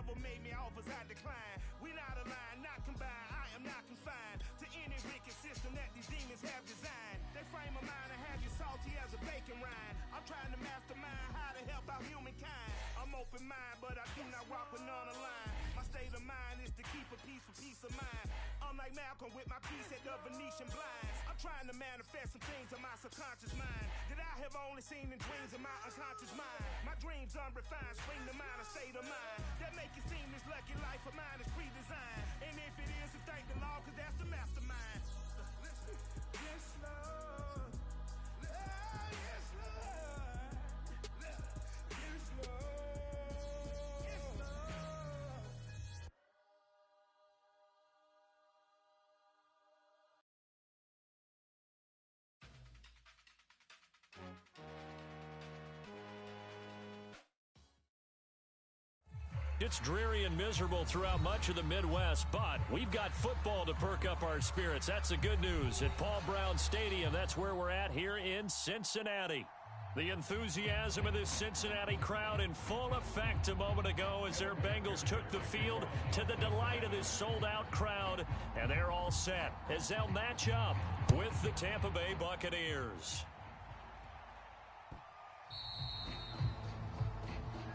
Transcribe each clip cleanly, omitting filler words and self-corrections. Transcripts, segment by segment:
devil made me offers I decline. We not aligned, not combined. I am not confined to any wicked system that these demons have designed. They frame a mind and have you salty as a bacon rind. I'm trying to mastermind how to help out humankind. I'm open mind, but I do not rock with none aligned. My state of mind is to keep a peace for peace of mind. I'm like Malcolm with my piece at the Venetian blinds. I'm trying to manifest some things in my subconscious mind that I have only seen in dreams in my unconscious mind. My dreams unrefined, spring to mind, a state of mind that make it seem this lucky life of mine is pre-designed. And if it is, then thank the Lord, cause that's the mastermind. Yes, Lord. Yes, Lord. Yes, Lord. It's dreary and miserable throughout much of the Midwest, but we've got football to perk up our spirits. That's the good news. At Paul Brown Stadium, that's where we're at here in Cincinnati. The enthusiasm of this Cincinnati crowd in full effect a moment ago as their Bengals took the field to the delight of this sold-out crowd, and they're all set as they'll match up with the Tampa Bay Buccaneers.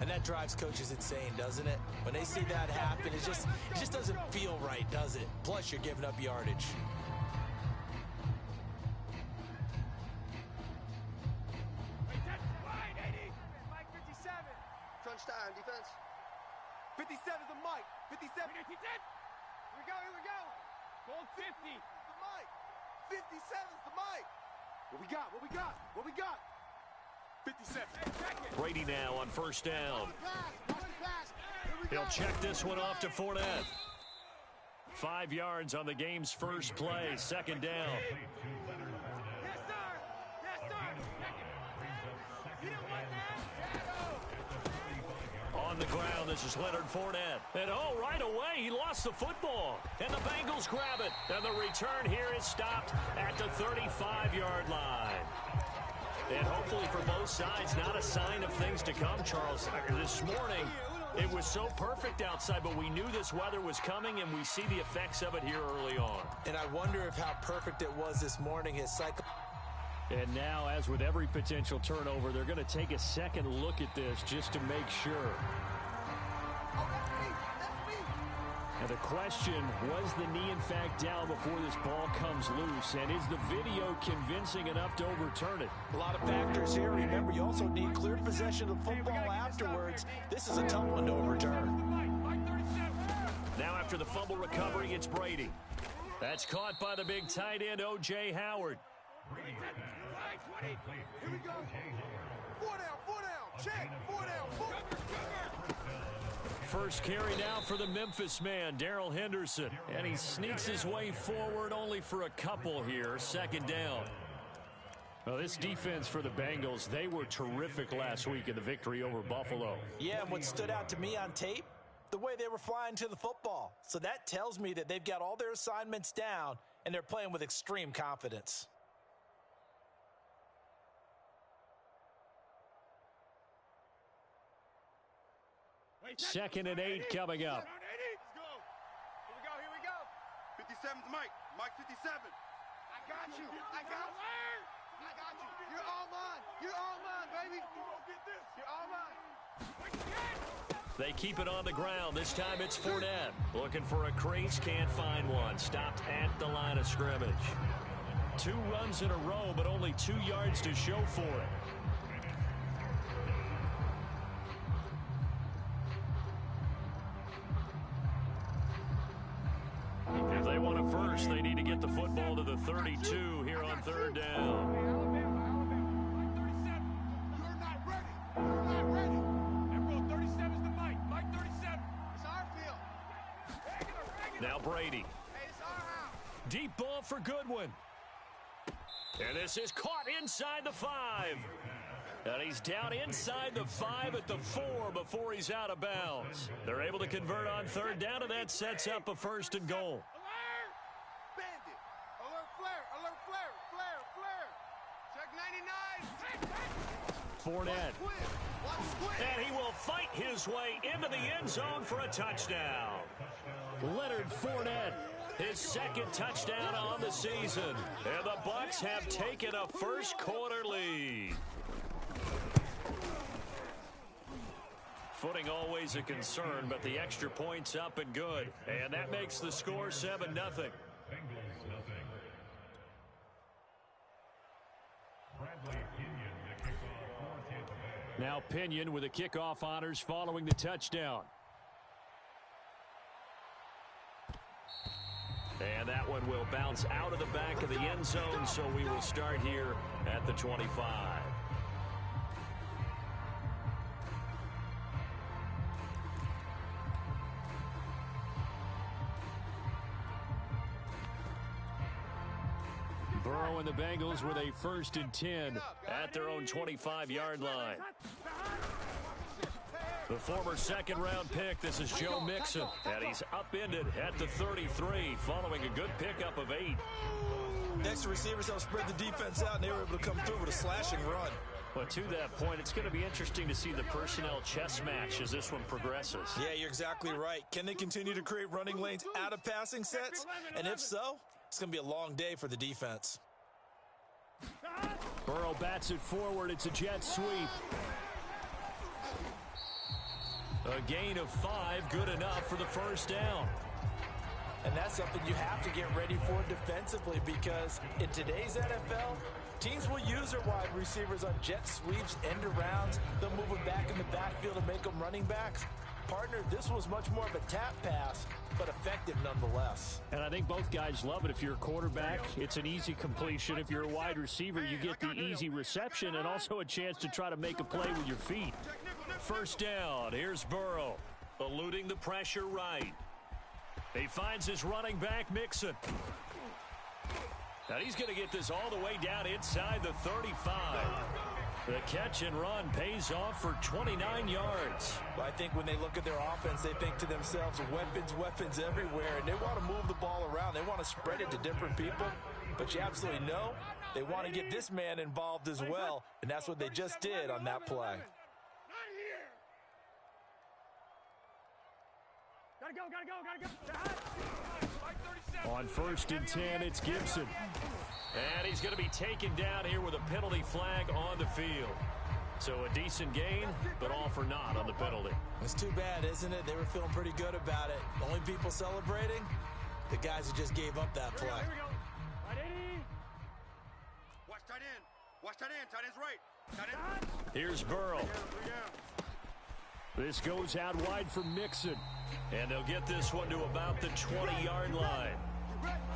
And that drives coaches insane, doesn't it? When they see that happen, it just doesn't feel right, does it? Plus, you're giving up yardage. Wait, that's wide, 80. Mike 57. Crunch time, defense. 57 is the Mike. 57. Here we go, here we go. Goal 50. The Mike. 57 is the Mike. What we got, what we got, what we got? 57. Brady now on first down. He'll check this one off to Fournette. 5 yards on the game's first play, second down. Yes, sir. Yes, sir. You didn't want that? On the ground, this is Leonard Fournette. And right away, he lost the football. And the Bengals grab it. And the return here is stopped at the 35-yard line. And hopefully for both sides, not a sign of things to come, Charles. This morning, it was so perfect outside, but we knew this weather was coming, and we see the effects of it here early on. And I wonder if how perfect it was this morning, his cycle. And now, as with every potential turnover, they're going to take a second look at this just to make sure. And the question, was the knee in fact down before this ball comes loose? And is the video convincing enough to overturn it? A lot of factors here. Remember, you also need clear possession of the football afterwards. This is a tough one to overturn. Now after the fumble recovery, it's Brady. That's caught by the big tight end, O.J. Howard. Here we go. 4 down, check, 4 down, 4. First carry now for the Memphis man, Darrell Henderson. And he sneaks his way forward only for a couple here, second down. Well, this defense for the Bengals, they were terrific last week in the victory over Buffalo. Yeah, and what stood out to me on tape, the way they were flying to the football. So that tells me that they've got all their assignments down, and they're playing with extreme confidence. Second and 8 coming up. Let's go. Here we go. 57's Mike. Mike 57. I got you. I got you. You're all mine. You're all mine, baby. You're all mine. They keep it on the ground. This time it's Fournette. Looking for a crease, can't find one. Stopped at the line of scrimmage. 2 runs in a row, but only 2 yards to show for it. If they want a first, they need to get the football to the 32 here on third down. You're not ready. You're not ready. And bro, 37 is the Mike. Mike 37. It's our field. Now Brady. Hey, it's our house. Deep ball for Goodwin. And this is caught inside the 5. And he's down inside the 5 at the 4 before he's out of bounds. They're able to convert on third down, and that sets up a first and goal. Alert! Bandit. Alert flare. Alert flare. Flare. Check 99. Fournette. Watch And he will fight his way into the end zone for a touchdown. Leonard Fournette, his second touchdown on the season. And the Bucs have taken a first-quarter lead. Footing always a concern, but the extra point's up and good. And that makes the score 7-0. Now Pinion with the kickoff honors following the touchdown. And that one will bounce out of the back of the end zone, so we will start here at the 25. Burrow and the Bengals with a 1st and 10 at their own 25-yard line. The former second-round pick, this is Joe Mixon, and he's upended at the 33 following a good pickup of 8. Next receivers helped spread the defense out, and they were able to come through with a slashing run. But to that point, it's going to be interesting to see the personnel chess match as this one progresses. Yeah, you're exactly right. Can they continue to create running lanes out of passing sets? And if so, it's going to be a long day for the defense. Burrow bats it forward. It's a jet sweep. A gain of 5, good enough for the first down. And that's something you have to get ready for defensively, because in today's NFL, teams will use their wide receivers on jet sweeps, end arounds. They'll move them back in the backfield and make them running backs. Partner, this was much more of a tap pass, but effective nonetheless. And I think both guys love it. If you're a quarterback, it's an easy completion. If you're a wide receiver, you get the easy reception and also a chance to try to make a play with your feet. First down, here's Burrow, eluding the pressure right. He finds his running back, Mixon. Now he's going to get this all the way down inside the 35. The catch and run pays off for 29 yards. Well, I think when they look at their offense, they think to themselves, weapons everywhere, and they want to move the ball around. They want to spread it to different people, but you absolutely know they want to get this man involved as well, and that's what they just did on that play. On 1st and 10, it's Gibson. And he's going to be taken down here with a penalty flag on the field. So a decent gain, but all for naught on the penalty. It's too bad, isn't it? They were feeling pretty good about it. The only people celebrating, the guys who just gave up that play. Here we go. Watch tight end. Watch tight end. Tight end's right. Tight end. Here's Burrow. This goes out wide for Mixon. And they'll get this one to about the 20-yard line.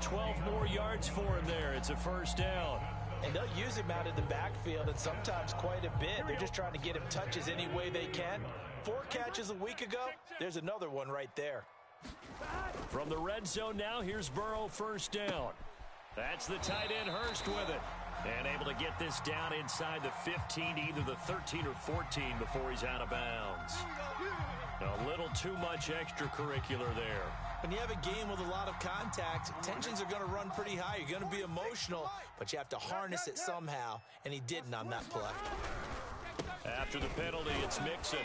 12 more yards for him there. It's a first down. And they'll use him out in the backfield, and sometimes quite a bit. They're just trying to get him touches any way they can. 4 catches a week ago. There's another one right there. From the red zone now, here's Burrow, first down. That's the tight end Hurst with it. And able to get this down inside the 15, either the 13 or 14 before he's out of bounds. A little too much extracurricular there. When you have a game with a lot of contact, tensions are going to run pretty high. You're going to be emotional, but you have to harness it somehow, and he didn't on that play. After the penalty, it's Mixon.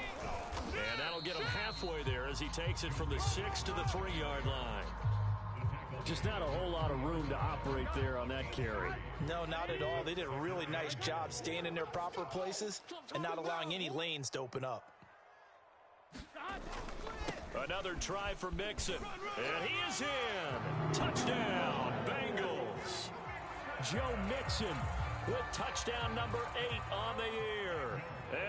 And that'll get him halfway there as he takes it from the 6 to the 3-yard line. Just not a whole lot of room to operate there on that carry. No, not at all. They did a really nice job staying in their proper places and not allowing any lanes to open up. Another try for Mixon. And he is in. Touchdown, Bengals. Joe Mixon with touchdown number 8 on the year.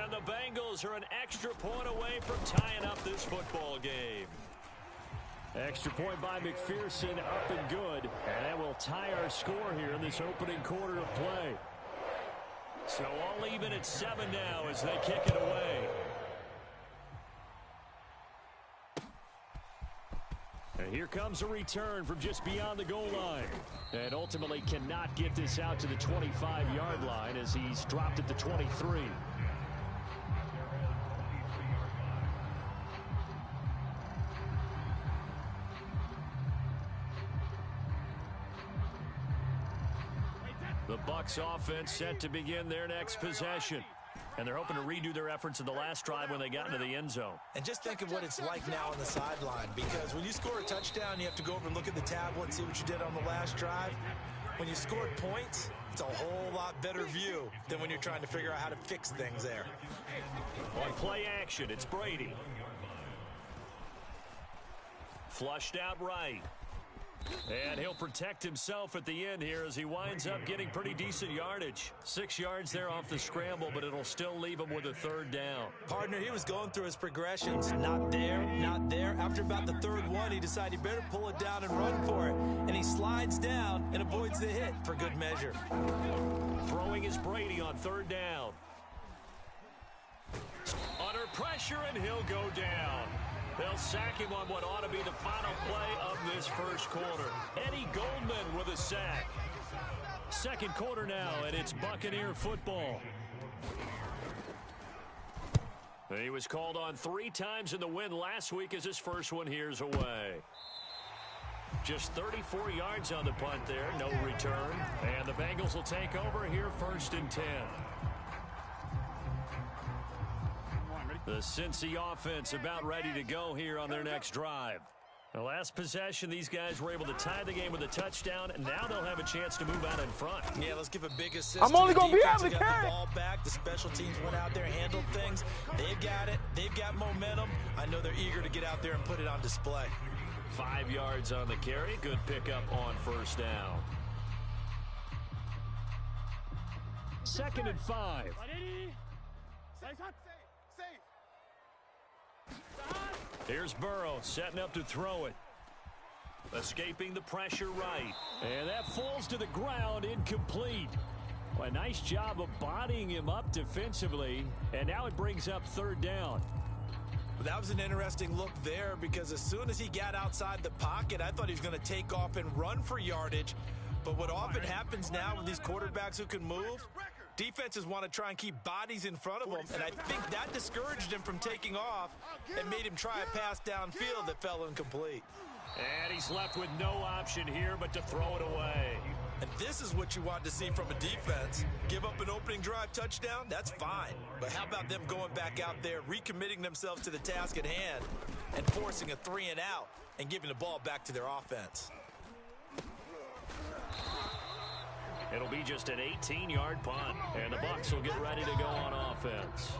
And the Bengals are an extra point away from tying up this football game. Extra point by McPherson, up and good. And that will tie our score here in this opening quarter of play. So all even at 7 now as they kick it away. And here comes a return from just beyond the goal line. And ultimately cannot get this out to the 25-yard line as he's dropped at the 23. The Bucs offense set to begin their next possession. And they're hoping to redo their efforts in the last drive when they got into the end zone. And just think of what it's like now on the sideline, because when you score a touchdown, you have to go over and look at the tablet and see what you did on the last drive. When you scored points, it's a whole lot better view than when you're trying to figure out how to fix things there. On play action, it's Brady. Flushed out right. And he'll protect himself at the end here as he winds up getting pretty decent yardage. 6 yards there off the scramble, but it'll still leave him with a third down. Partner, he was going through his progressions. Not there, not there. After about the third one, he decided he better pull it down and run for it. And he slides down and avoids the hit for good measure. Throwing is Brady on third down. Under pressure, and he'll go down. They'll sack him on what ought to be the final play of this first quarter. Eddie Goldman with a sack. Second quarter now, and it's Buccaneer football. He was called on 3 times in the win last week as his first one here's away. Just 34 yards on the punt there, no return. And the Bengals will take over here 1st and 10. The Cincy offense about ready to go here on their next drive. The last possession, these guys were able to tie the game with a touchdown, and now they'll have a chance to move out in front. Yeah, let's give a big assist. I'm only going to be able to get carry the ball back. The special teams went out there, handled things. They've got it. They've got momentum. I know they're eager to get out there and put it on display. 5 yards on the carry. Good pickup on first down. 2nd and 5. Here's Burrow setting up to throw it. Escaping the pressure right. And that falls to the ground, incomplete. Well, a nice job of bodying him up defensively. And now it brings up 3rd down. That was an interesting look there, because as soon as he got outside the pocket, I thought he was going to take off and run for yardage. But what often happens now with these quarterbacks who can move, defenses want to try and keep bodies in front of them, and I think that discouraged him from taking off and made him try a pass downfield that fell incomplete. And he's left with no option here but to throw it away. And this is what you want to see from a defense. Give up an opening drive touchdown, that's fine. But how about them going back out there, recommitting themselves to the task at hand, and forcing a 3-and-out and giving the ball back to their offense? It'll be just an 18-yard punt, and the Bucs will get ready to go on offense.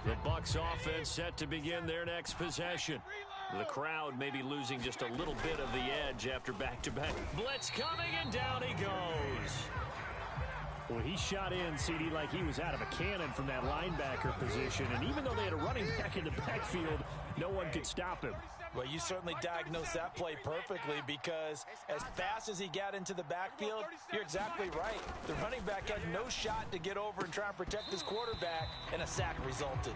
The Bucs offense set to begin their next possession. The crowd may be losing just a little bit of the edge after back-to-back. Blitz coming, and down he goes. Well, he shot in, CD, like he was out of a cannon from that linebacker position. And even though they had a running back in the backfield, no one could stop him. Well, you certainly diagnosed that play perfectly, because as fast as he got into the backfield, you're exactly right. The running back had no shot to get over and try and protect his quarterback, and a sack resulted.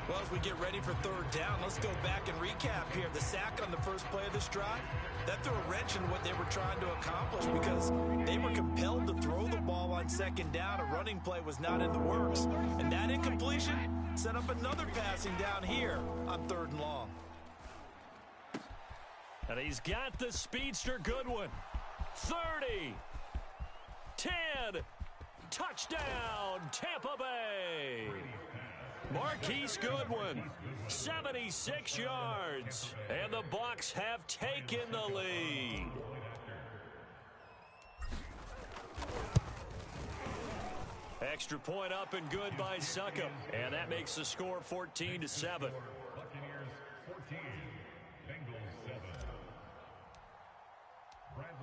Well, as we get ready for 3rd down, let's go back and recap here. The sack on the first play of this drive, that threw a wrench in what they were trying to accomplish, because they were compelled to throw the ball on 2nd down. A running play was not in the works, and that incompletion set up another passing down here on 3rd and long. And he's got the speedster Goodwin. 30. 10. Touchdown, Tampa Bay. Marquise Goodwin, 76 yards. And the Bucs have taken the lead. Extra point up and good by Succop. And that makes the score 14-7.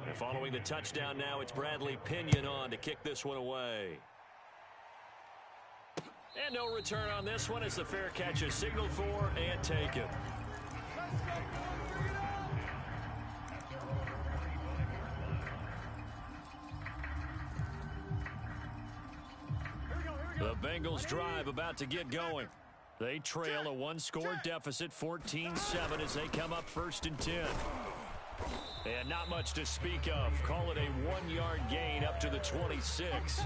And following the touchdown now, it's Bradley Pinion on to kick this one away. And no return on this one as the fair catch is signaled for and taken. The Bengals drive about to get going. They trail a 1-score deficit, 14-7, as they come up 1st and 10. And not much to speak of. Call it a 1-yard gain up to the 26.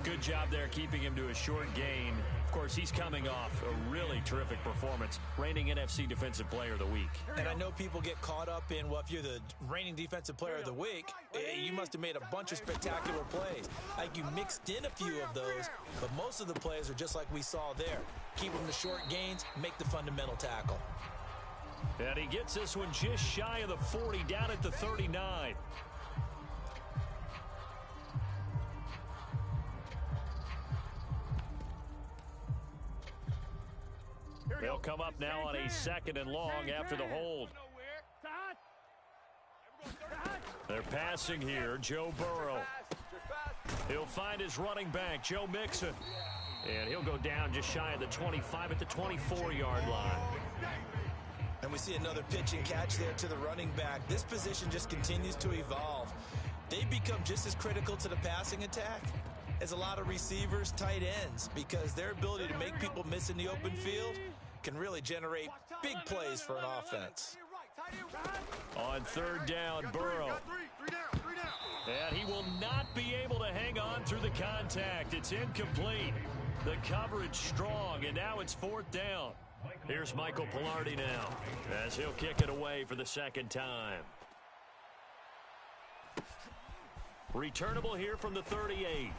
Good job there keeping him to a short gain Of course, he's coming off a really terrific performance, reigning NFC Defensive Player of the Week. And I know people get caught up in, well, if you're the reigning Defensive Player of the Week, you must have made a bunch of spectacular plays. Like you mixed in a few of those, but most of the plays are just like we saw there. Keep them to short gains, make the fundamental tackle. And he gets this one just shy of the 40, down at the 39. They'll come up now on a 2nd and long after the hold. They're passing here, Joe Burrow. He'll find his running back, Joe Mixon. And he'll go down just shy of the 25 at the 24-yard line. And we see another pitch and catch there to the running back. This position just continues to evolve. They become just as critical to the passing attack as a lot of receivers, tight ends, because their ability to make people miss in the open field can really generate big plays for an offense. On 3rd down, Burrow. And he will not be able to hang on through the contact. It's incomplete. The coverage strong, and now it's 4th down. Here's Michael Pilardi now, as he'll kick it away for the 2nd time. Returnable here from the 38.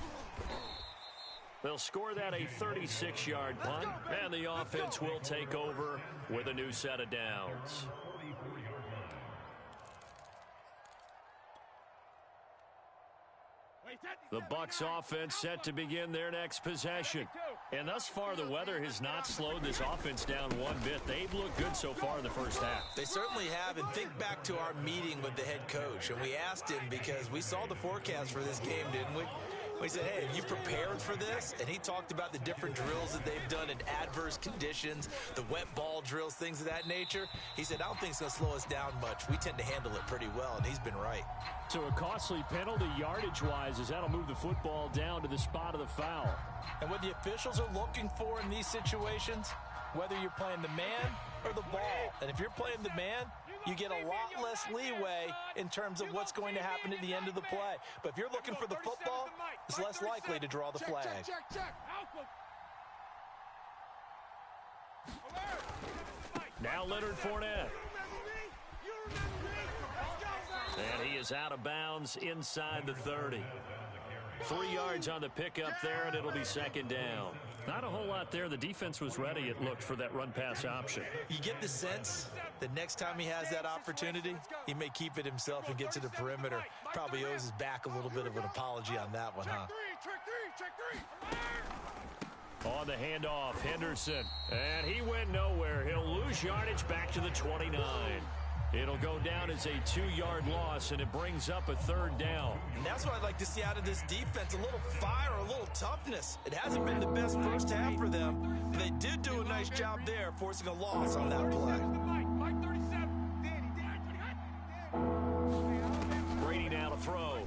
They'll score that a 36-yard punt, and the offense will take over with a new set of downs. The Bucs offense set to begin their next possession. And thus far, the weather has not slowed this offense down one bit. They've looked good so far in the first half. They certainly have, and think back to our meeting with the head coach. And we asked him, because we saw the forecast for this game, didn't we? We said, hey, have you prepared for this? And he talked about the different drills that they've done in adverse conditions, the wet ball drills, things of that nature. He said, I don't think it's going to slow us down much. We tend to handle it pretty well, and he's been right. So a costly penalty yardage-wise, as that'll move the football down to the spot of the foul. And what the officials are looking for in these situations, whether you're playing the man or the ball, and if you're playing the man, you get a lot less leeway in terms of what's going to happen at the end of the play. But if you're looking for the football, it's less likely to draw the flag. Now Leonard Fournette. And he is out of bounds inside the 30. 3 yards on the pickup there, and it'll be 2nd down. Not a whole lot there. The defense was ready, it looked, for that run-pass option. You get the sense that next time he has that opportunity, he may keep it himself and get to the perimeter. Probably owes his back a little bit of an apology on that one, huh? On the handoff, Henderson. And he went nowhere. He'll lose yardage back to the 29. It'll go down as a 2-yard loss, and it brings up a 3rd down. And that's what I'd like to see out of this defense, a little fire, a little toughness. It hasn't been the best first half for them, but they did do a nice job there, forcing a loss on that play. Brady now to throw.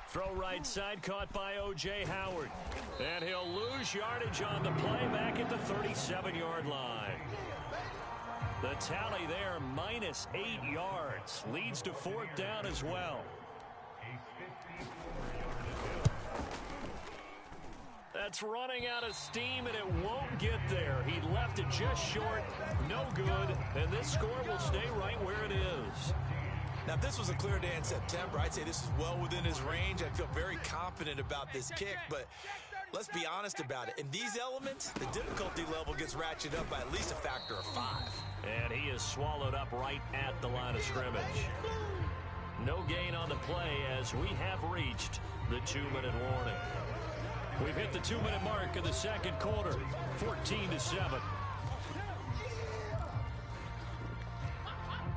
Throw right side, caught by O.J. Howard. And he'll lose yardage on the play back at the 37-yard line. The tally there, minus 8 yards. Leads to 4th down as well. That's running out of steam, and it won't get there. He left it just short. No good. And this score will stay right where it is. Now, if this was a clear day in September, I'd say this is well within his range. I feel very confident about this kick, but let's be honest about it. In these elements, the difficulty level gets ratcheted up by at least a factor of 5. And he is swallowed up right at the line of scrimmage. No gain on the play as we have reached the 2-minute warning. We've hit the 2-minute mark of the 2nd quarter, 14-7.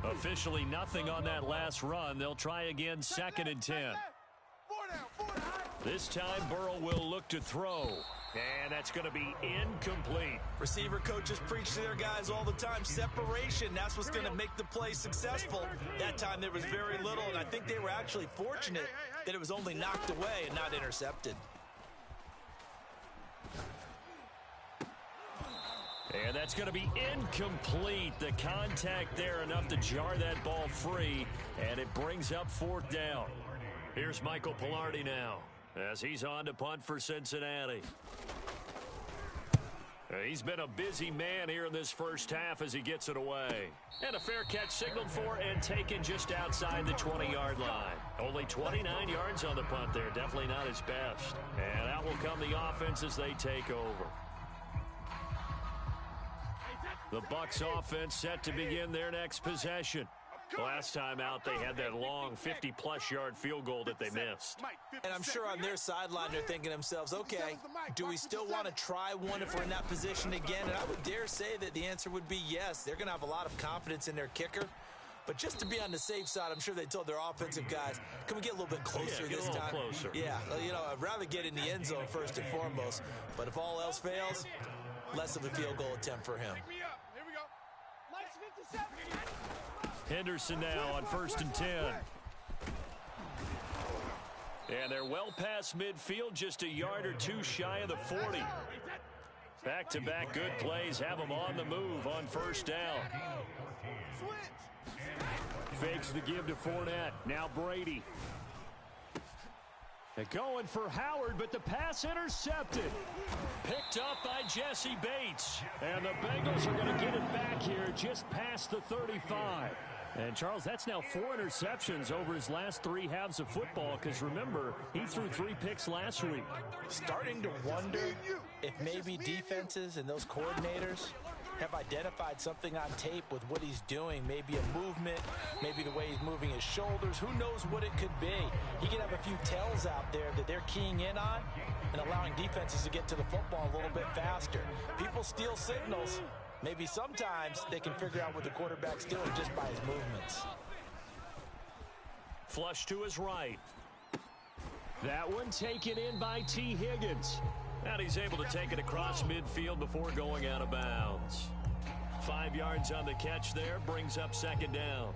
Officially nothing on that last run. They'll try again, 2nd and 10. This time Burrow will look to throw. And that's going to be incomplete. Receiver coaches preach to their guys all the time. Separation, that's what's going to make the play successful. That time there was very little, and I think they were actually fortunate that it was only knocked away and not intercepted. And that's going to be incomplete. The contact there enough to jar that ball free, and it brings up 4th down. Here's Michael Pilardi now as he's on to punt for Cincinnati. He's been a busy man here in this first half as he gets it away. And a fair catch signaled for and taken just outside the 20-yard line. Only 29 yards on the punt there. Definitely not his best. And out will come the offense as they take over. The Bucs offense set to begin their next possession. Last time out, they had that long 50-plus yard field goal that they missed. And I'm sure on their sideline they're thinking to themselves, okay, do we still want to try one if we're in that position again? And I would dare say that the answer would be yes. They're going to have a lot of confidence in their kicker. But just to be on the safe side, I'm sure they told their offensive guys, can we get a little bit closer this time? Closer. Yeah, you know, I'd rather get in the end zone first and foremost. But if all else fails, less of a field goal attempt for him. Henderson now on 1st and 10. And they're well past midfield, just a yard or two shy of the 40. Back-to-back good plays have them on the move on 1st down. Fakes the give to Fournette. Now Brady. They're going for Howard, but the pass intercepted. Picked up by Jesse Bates. And the Bengals are going to get it back here just past the 35. And, Charles, that's now 4 interceptions over his last 3 halves of football because, remember, he threw 3 picks last week. Starting to wonder if maybe defenses and those coordinators have identified something on tape with what he's doing. Maybe a movement, maybe the way he's moving his shoulders. Who knows what it could be? He could have a few tells out there that they're keying in on and allowing defenses to get to the football a little bit faster. People steal signals. Maybe sometimes they can figure out what the quarterback's doing just by his movements. Flush to his right. That one taken in by T. Higgins. And he's able to take it across midfield before going out of bounds. 5 yards on the catch there, brings up 2nd down.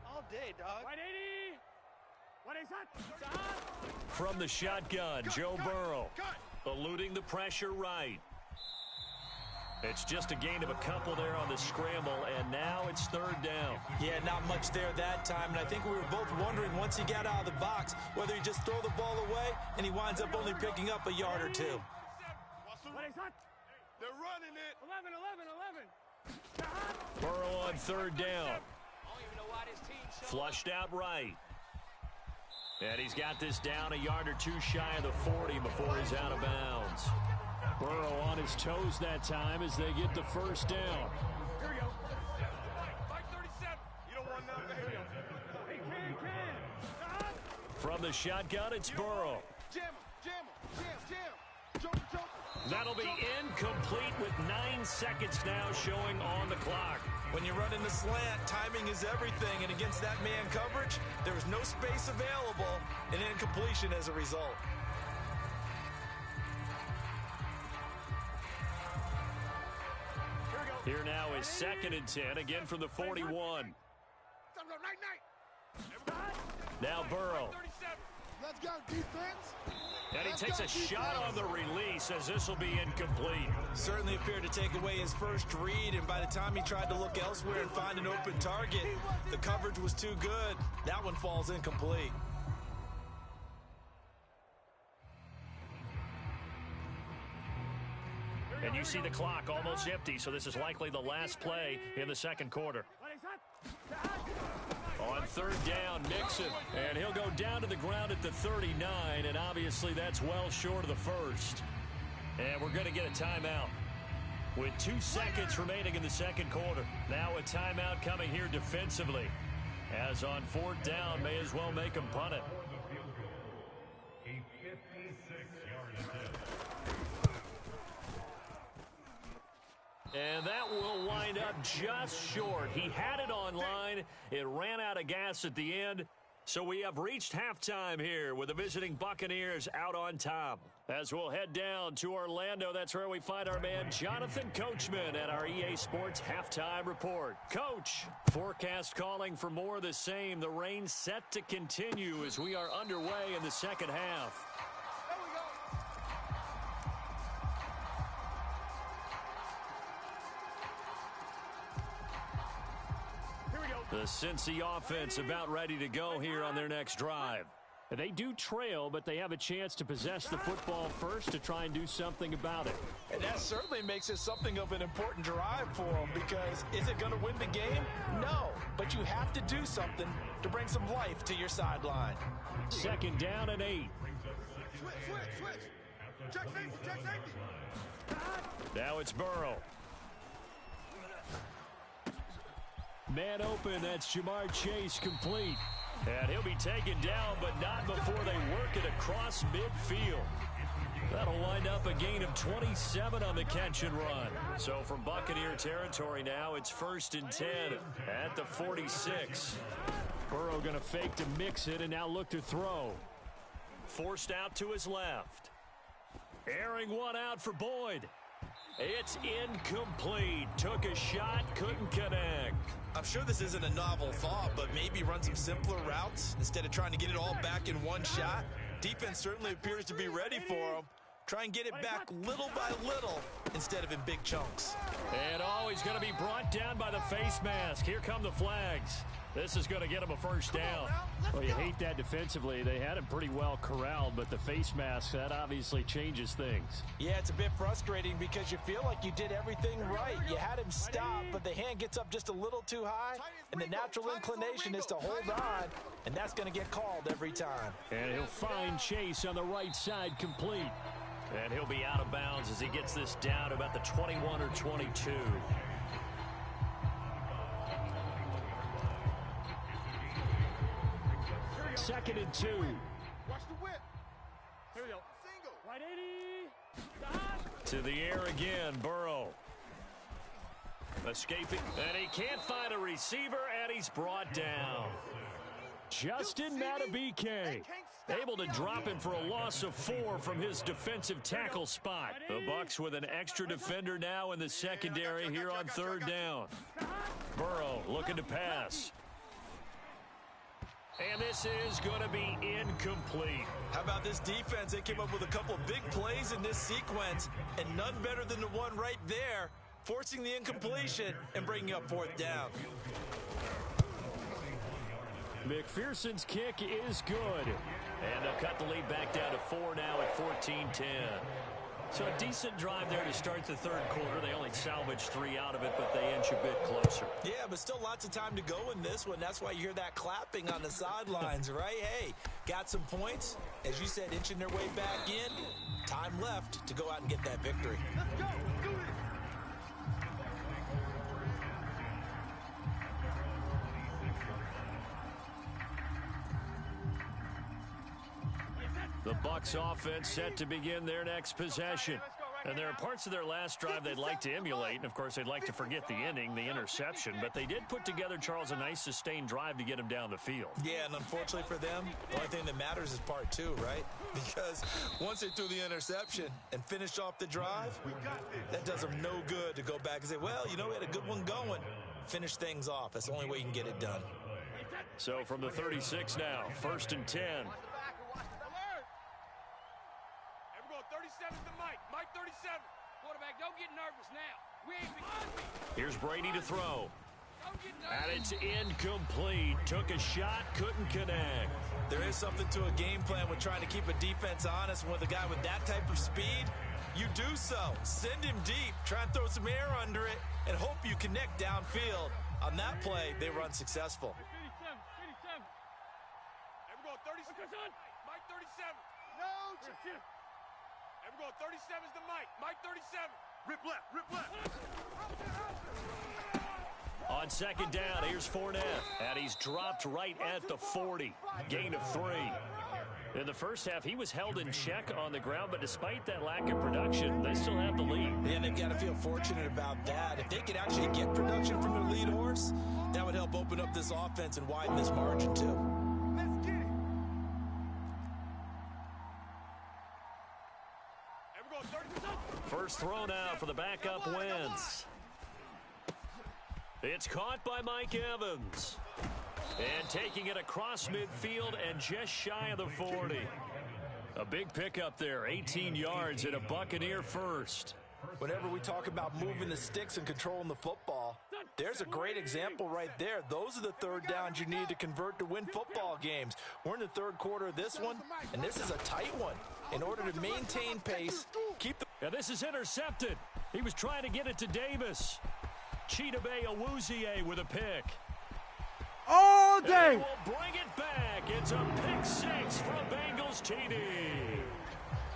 All day, dog. 180. From the shotgun, Joe Burrow. Eluding the pressure right. It's just a gain of a couple there on the scramble, and now it's 3rd down. Yeah, not much there that time, and I think we were both wondering once he got out of the box whether he just throw the ball away and he winds up only picking up a yard or 2. They're running it. 11. Burrow on 3rd down. Flushed out right. And he's got this down a yard or 2 shy of the 40 before he's out of bounds. Burrow on his toes that time as they get the 1st down. Here we go. 537. You don't want nothing. From the shotgun, it's Burrow. Jam him. Jump. That'll be incomplete with 9 seconds now showing on the clock. When you run in the slant, timing is everything, and against that man coverage, there was no space available, and incompletion as a result. Here now is 2nd and 10, again from the 41. Now Burrow. Let's go, defense. And he takes a shot on the release as this will be incomplete. Certainly appeared to take away his first read, and by the time he tried to look elsewhere and find an open target, the coverage was too good. That one falls incomplete. And you see the clock almost empty, so this is likely the last play in the 2nd quarter. On 3rd down, Mixon, and he'll go down to the ground at the 39, and obviously that's well short of the 1st. And we're going to get a timeout with 2 seconds remaining in the 2nd quarter. Now a timeout coming here defensively, as on 4th down, may as well make him punt it. And that will wind up just short. He had it online. It ran out of gas at the end. So we have reached halftime here with the visiting Buccaneers out on top. As we'll head down to Orlando, that's where we find our man Jonathan Coachman at our EA Sports Halftime Report. Coach, forecast calling for more of the same. The rain set to continue as we are underway in the 2nd half. The Cincy offense about ready to go here on their next drive. They do trail, but they have a chance to possess the football first to try and do something about it. And that certainly makes it something of an important drive for them, because is it going to win the game? No, but you have to do something to bring some life to your sideline. 2nd down and 8. Switch. Check safety. Now it's Burrow. Man open, that's Jamar Chase complete. And he'll be taken down, but not before they work it across midfield. That'll wind up a gain of 27 on the catch and run. So from Buccaneer territory now, it's 1st and 10 at the 46. Burrow going to fake to mix it and now look to throw. Forced out to his left. Airing one out for Boyd. It's incomplete. Took a shot, couldn't connect. I'm sure this isn't a novel thought, but maybe run some simpler routes instead of trying to get it all back in one shot. Defense certainly appears to be ready for him. Try and get it back little by little instead of in big chunks. And he's going to be brought down by the face mask. Here come the flags. This is going to get him a 1st down. Well, you hate that defensively. They had him pretty well corralled, but the face mask, that obviously changes things. Yeah, it's a bit frustrating because you feel like you did everything right. You had him stop, but the hand gets up just a little too high, and the natural inclination is to hold on, and that's going to get called every time. And he'll find Chase on the right side complete. And he'll be out of bounds as he gets this down to about the 21 or 22. Second and 2. Watch the whip. Here we go. Single. Right 80. To the air again, Burrow. Escaping, and he can't find a receiver, and he's brought down. Justin Matabike able to drop him for a loss of 4 from his defensive tackle spot. The Bucs with an extra defender now in the secondary here on 3rd down. Burrow looking to pass. And this is going to be incomplete. How about this defense? They came up with a couple of big plays in this sequence, and none better than the one right there, forcing the incompletion and bringing up 4th down. McPherson's kick is good. And they'll cut the lead back down to 4 now at 14-10. So a decent drive there to start the 3rd quarter. They only salvaged 3 out of it, but they inch a bit closer. Yeah, but still lots of time to go in this one. That's why you hear that clapping on the sidelines, right? Hey, got some points. As you said, inching their way back in. Time left to go out and get that victory. Let's go. Let's do this. The Bucs offense set to begin their next possession. And there are parts of their last drive they'd like to emulate. And, of course, they'd like to forget the ending, the interception. But they did put together, Charles, a nice sustained drive to get him down the field. Yeah, and unfortunately for them, the only thing that matters is part 2, right? Because once they threw the interception and finished off the drive, that does them no good to go back and say, well, you know, we had a good one going. Finish things off. That's the only way you can get it done. So from the 36 now, 1st and 10. 37's the Mike. Mike 37. Quarterback, don't get nervous now. We ain't begun. Here's Brady to throw. Don't get nervous. And it's incomplete. Took a shot, couldn't connect. There is something to a game plan with trying to keep a defense honest. With a guy with that type of speed, you do so. Send him deep. Try and throw some air under it and hope you connect downfield. On that play, they run successful. 57. And we're going 37. Mike 37. No. And we're going 37's the Mike. Mike 37. Rip left, rip left. On 2nd down, here's Fournette. And he's dropped right at the 40. Gain of 3. In the first half, he was held in check on the ground, but despite that lack of production, they still have the lead. Yeah, they've got to feel fortunate about that. If they could actually get production from their lead horse, that would help open up this offense and widen this margin, too. Let's get it. And we're going 30%. First throw now for the backup Wentz. It's caught by Mike Evans. And taking it across midfield and just shy of the 40. A big pickup there, 18 yards and a Buccaneer first. Whenever we talk about moving the sticks and controlling the football, There's a great example right there. Those are the third downs you need to convert to win football games. We're in the third quarter of this one, and this is a tight one. In order to maintain pace, keep the... And this is intercepted. He was trying to get it to Davis. Chidobe Awuzie with a pick. All day. And we'll bring it back. It's a pick six from Bengals TD.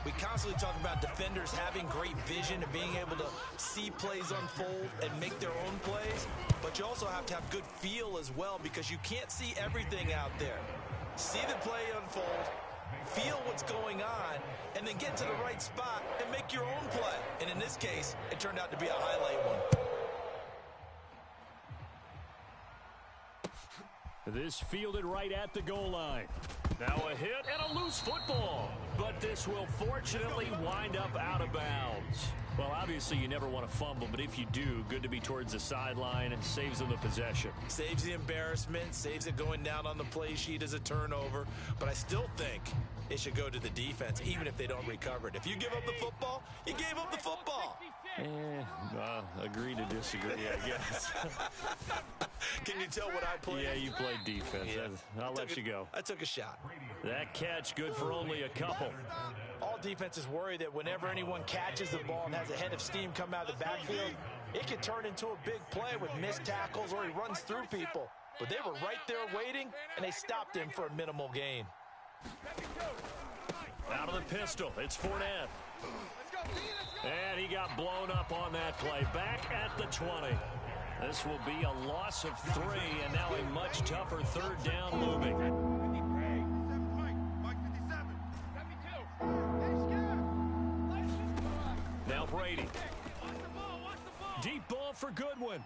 We constantly talk about defenders having great vision and being able to see plays unfold and make their own plays, but you also have to have good feel as well because you can't see everything out there. See the play unfold, feel what's going on, and then get to the right spot and make your own play. And in this case, it turned out to be a highlight one. This fielded right at the goal line. Now a hit and a loose football. But this will fortunately wind up out of bounds. Well, obviously you never want to fumble, but if you do, good to be towards the sideline and saves them the possession. Saves the embarrassment, saves it going down on the play sheet as a turnover. But I still think it should go to the defense, even if they don't recover it. If you give up the football, you gave up the football. Agree to disagree, I guess. Can you tell what I played? Yeah, you played defense. Yeah. I'll let you go. I took a shot. That catch good for only a couple. All defenses worry that whenever anyone catches the ball and has a head of steam come out of the backfield, it can turn into a big play with missed tackles or he runs through people. But they were right there waiting, and they stopped him for a minimal gain. Out of the pistol, it's Fournette. And he got blown up on that play. Back at the 20. This will be a loss of 3, and now a much tougher third down looming. Now Brady. Deep ball for Goodwin.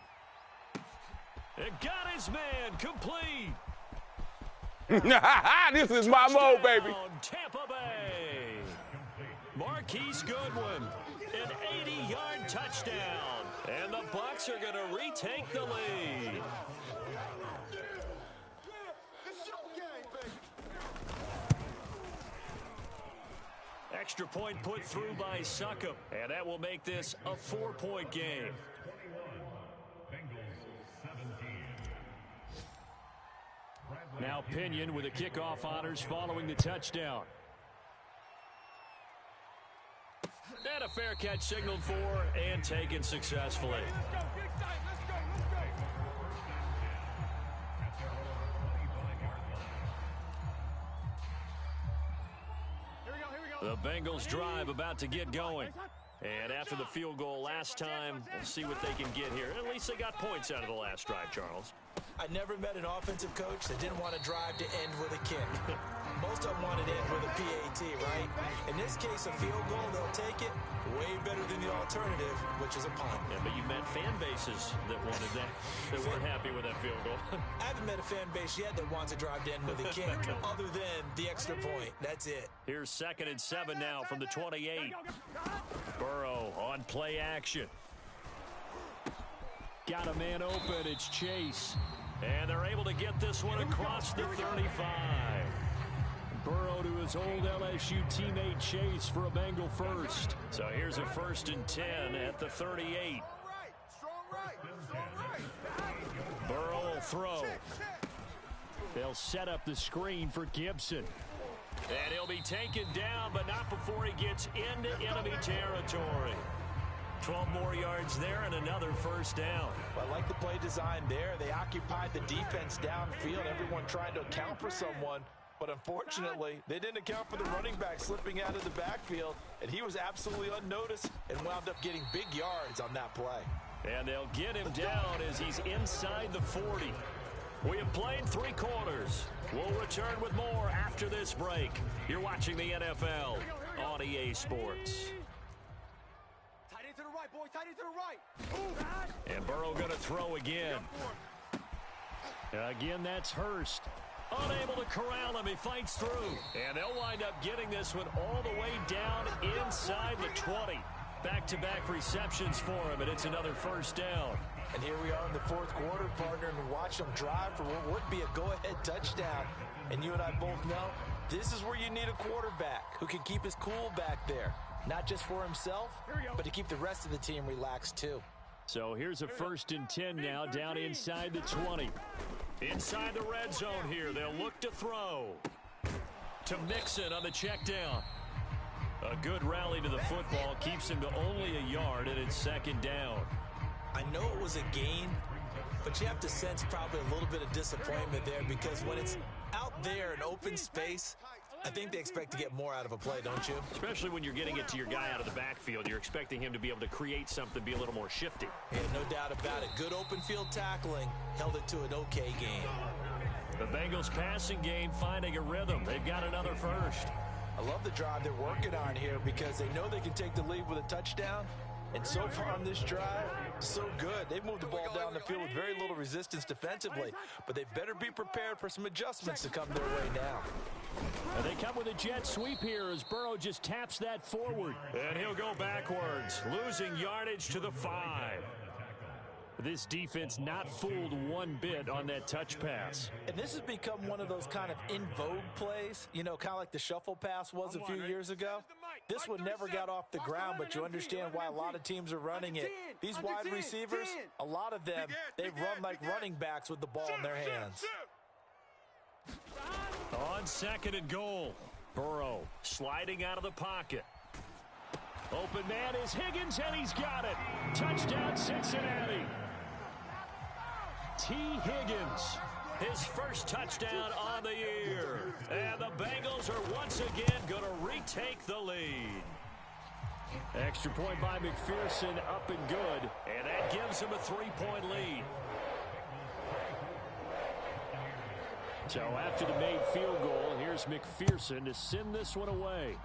It got his man complete. This is my mode, baby. Tampa Bay. Marquise Goodwin, an 80-yard touchdown. And the Bucs are going to retake the lead. Extra point put through by Succop, and that will make this a 4-point game. Now Pinion with the kickoff honors following the touchdown. And a fair catch signaled for and taken successfully. The Bengals drive about to get going. And after the field goal last time, we'll see what they can get here. At least they got points out of the last drive, Charles. I never met an offensive coach that didn't want to drive to end with a kick. Most of them wanted to end with a PAT, right? In this case, a field goal, they'll take it way better than the alternative, which is a punt. Yeah, but you met fan bases that wanted that, that weren't happy with that field goal. I haven't met a fan base yet that wants to drive to end with a kick, other than the extra point. That's it. Here's 2nd and 7 now from the 28. Burrow on play action. Got a man open. It's Chase. And they're able to get this one across the 35. Burrow to his old LSU teammate Chase for a Bengal first. So here's a 1st and 10 at the 38. Burrow will throw. They'll set up the screen for Gibson. And he'll be taken down, but not before he gets into enemy territory. 12 more yards there and another 1st down. Well, I like the play design there. They occupied the defense downfield, everyone trying to account for someone. But unfortunately, they didn't account for the running back slipping out of the backfield, and he was absolutely unnoticed and wound up getting big yards on that play. And they'll get him down as he's inside the 40. We have played 3 quarters. We'll return with more after this break. You're watching the NFL on EA Sports. Tight end to the right, boy. Tight end to the right. And Burrow going to throw again. Again, that's Hurst. Unable to corral him. He fights through. And they'll wind up getting this one all the way down inside the 20. Back-to-back receptions for him, and it's another 1st down. And here we are in the 4th quarter, partner, and watch them drive for what would be a go-ahead touchdown. And you and I both know this is where you need a quarterback who can keep his cool back there. Not just for himself, but to keep the rest of the team relaxed too. So here's a 1st and 10 now down inside the 20. Inside the red zone here. They'll look to throw. To Mixon on the check down. A good rally to the football. Keeps him to only a yard, and it's 2nd down. I know it was a gain, but you have to sense probably a little bit of disappointment there because when it's out there in open space, I think they expect to get more out of a play, don't you? Especially when you're getting it to your guy out of the backfield. You're expecting him to be able to create something, be a little more shifty. Yeah, no doubt about it. Good open field tackling. Held it to an okay game. The Bengals passing game finding a rhythm. They've got another first. I love the drive they're working on here because they know they can take the lead with a touchdown. And so far on this drive, so good. They've moved the ball down the field with very little resistance defensively. But they better be prepared for some adjustments to come their way now. And they come with a jet sweep here as Burrow just taps that forward. And he'll go backwards, losing yardage to the 5. This defense not fooled one bit on that touch pass. And this has become one of those kind of in vogue plays, you know, kind of like the shuffle pass was a few years ago. This one never got off the ground, but you understand why a lot of teams are running it. These wide receivers, a lot of them, they run like running backs with the ball in their hands. On 2nd and goal, Burrow sliding out of the pocket. Open man is Higgins, and he's got it. Touchdown, Cincinnati. T. Higgins, his first touchdown on the year. And the Bengals are once again going to retake the lead. Extra point by McPherson, up and good. And that gives them a 3-point lead. So after the made field goal, here's McPherson to send this one away.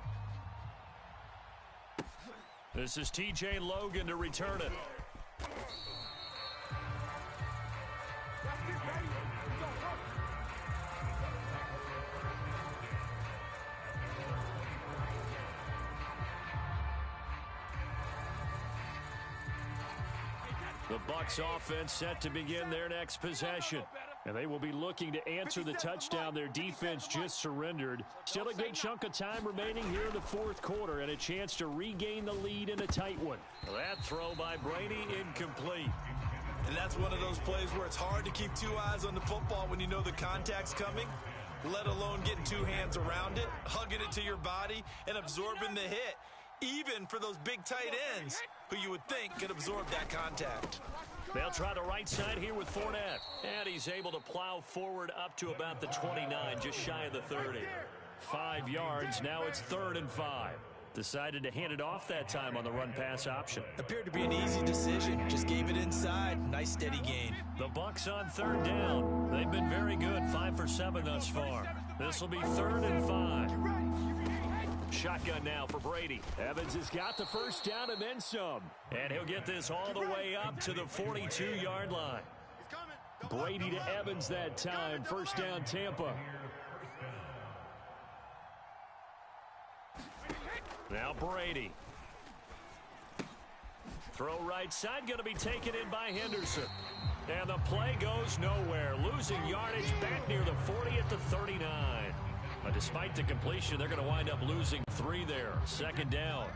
This is T.J. Logan to return it. The Bucs offense set to begin their next possession. And they will be looking to answer the touchdown their defense just surrendered. Still a good chunk of time remaining here in the 4th quarter and a chance to regain the lead in a tight one. That throw by Brady incomplete. And that's one of those plays where it's hard to keep 2 eyes on the football when you know the contact's coming, let alone getting 2 hands around it, hugging it to your body, and absorbing the hit. Even for those big tight ends who you would think could absorb that contact. They'll try the right side here with Fournette. And he's able to plow forward up to about the 29, just shy of the 30. 5 yards, now it's 3rd and 5. Decided to hand it off that time on the run-pass option. Appeared to be an easy decision. Just gave it inside. Nice steady gain. The Bucs on 3rd down. They've been very good, 5 for 7 thus far. This will be 3rd and 5. Shotgun now for Brady. Evans has got the first down and then some. And he'll get this all the way up to the 42-yard line. Brady to Evans that time. First down, Tampa. Now Brady. Throw right side, going to be taken in by Henderson. And the play goes nowhere. Losing yardage back near the 40 at the 39. But despite the completion, they're going to wind up losing 3 there. 2nd down.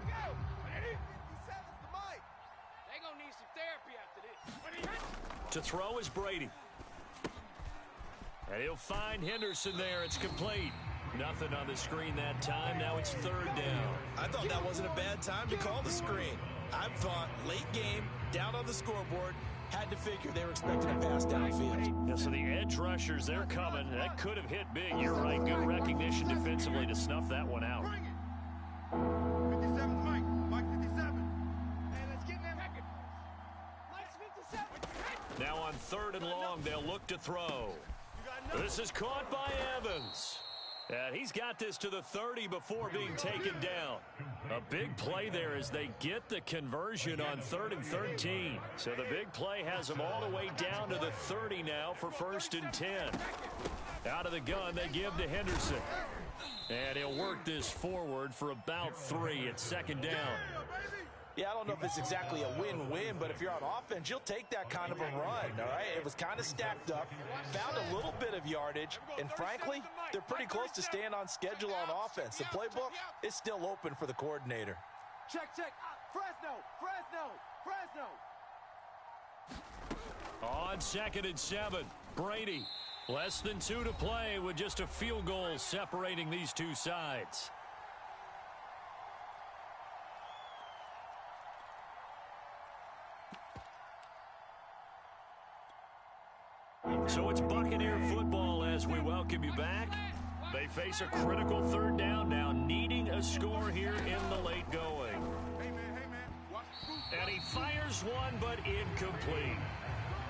To throw is Brady. And he'll find Henderson there. It's complete. Nothing on the screen that time. Now it's 3rd down. I thought that wasn't a bad time to call the screen. I thought late game, down on the scoreboard, had to figure they were expecting a pass downfield. Yeah, so the edge rushers, they're coming. That could have hit big. You're right. Good recognition defensively to snuff that one out. 57's Mike. Mike 57. Hey, let's get in there. Mike's 57. Now on 3rd and long, they'll look to throw. This is caught by Evans. And he's got this to the 30 before being taken down. A big play there as they get the conversion on 3rd and 13. So the big play has them all the way down to the 30 now for 1st and 10. Out of the gun, they give to Henderson. And he'll work this forward for about 3 at 2nd down. Yeah, I don't know if it's exactly a win-win, but if you're on offense, you'll take that kind of a run, all right? It was kind of stacked up, found a little bit of yardage, and frankly, they're pretty close to staying on schedule on offense. The playbook is still open for the coordinator. Check. Fresno. On 2nd and 7, Brady. Less than 2 to play with just a field goal separating these two sides. So it's Buccaneer football as we welcome you back. They face a critical 3rd down now, needing a score here in the late going. And he fires one, but incomplete.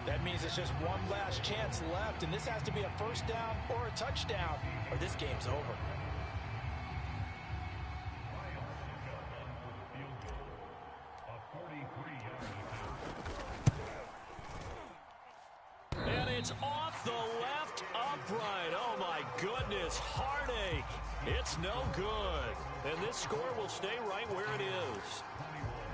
That means it's just one last chance left, and this has to be a 1st down or a touchdown, or this game's over. And it's off the left upright. Oh, my goodness. Heartache. It's no good. And this score will stay right where it is.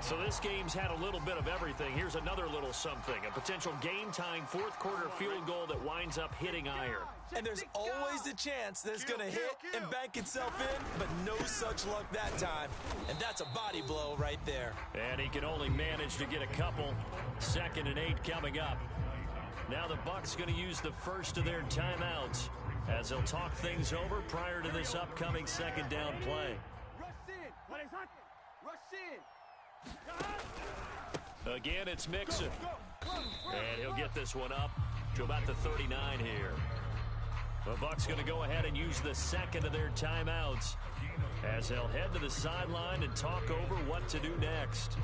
So this game's had a little bit of everything. Here's another little something. A potential game-tying 4th quarter field goal that winds up hitting iron. And there's always a chance that it's going to hit and bank itself in, but no such luck that time. And that's a body blow right there. And he can only manage to get a couple. 2nd and 8 coming up. Now the Bucs going to use the first of their timeouts as they'll talk things over prior to this upcoming 2nd down play. Again, it's Mixon. And he'll get this one up to about the 39 here. The Bucs going to go ahead and use the 2nd of their timeouts as they'll head to the sideline and talk over what to do next.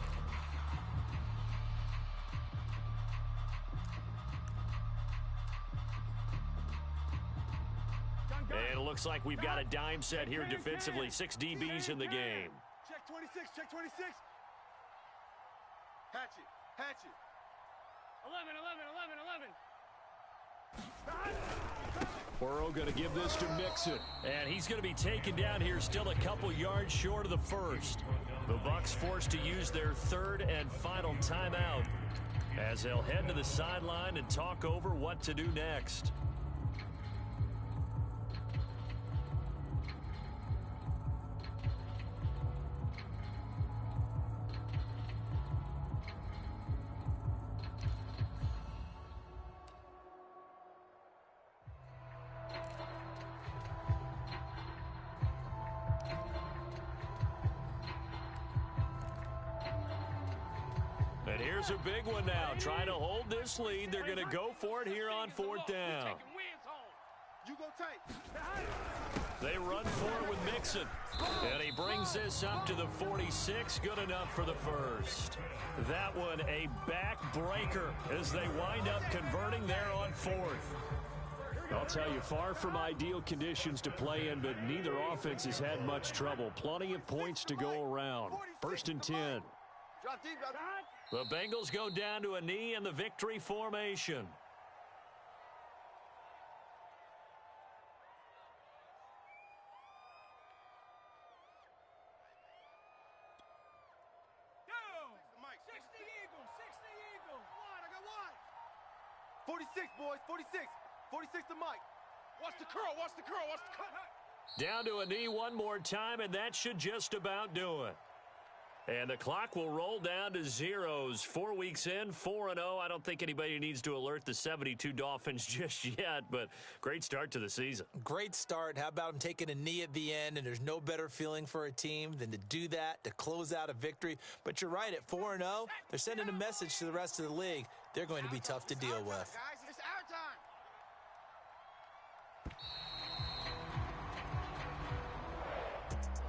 And it looks like we've got a dime set here defensively. 6 DBs in the game. Check 26, check 26. Hatch it. 11. Burrow going to give this to Mixon. And he's going to be taken down here, still a couple yards short of the first. The Bucs forced to use their 3rd and final timeout as they'll head to the sideline and talk over what to do next. And here's a big one now. Trying to hold this lead. They're going to go for it here on 4th down. You go tight. They run for it with Mixon. And he brings this up to the 46. Good enough for the first. That one a backbreaker as they wind up converting there on 4th. I'll tell you, far from ideal conditions to play in, but neither offense has had much trouble. Plenty of points to go around. 1st and 10. Drop deep, brother. The Bengals go down to a knee in the victory formation. Mike. 60 Eagle. I got one. 46, boys, 46. 46 to Mike. Watch the curl. Down to a knee one more time, and that should just about do it. And the clock will roll down to zeros. 4 weeks in, 4-0. I don't think anybody needs to alert the 72 Dolphins just yet, but great start to the season. Great start. How about him taking a knee at the end? And there's no better feeling for a team than to do that, to close out a victory. But you're right, at 4-0, they're sending a message to the rest of the league. They're going to be tough to deal with. Guys, it's our time.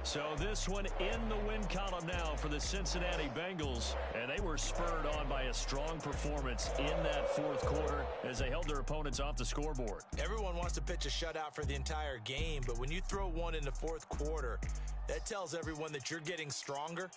So this one in the win column now for the Cincinnati Bengals. And they were spurred on by a strong performance in that 4th quarter as they held their opponents off the scoreboard. Everyone wants to pitch a shutout for the entire game, but when you throw one in the 4th quarter, that tells everyone that you're getting stronger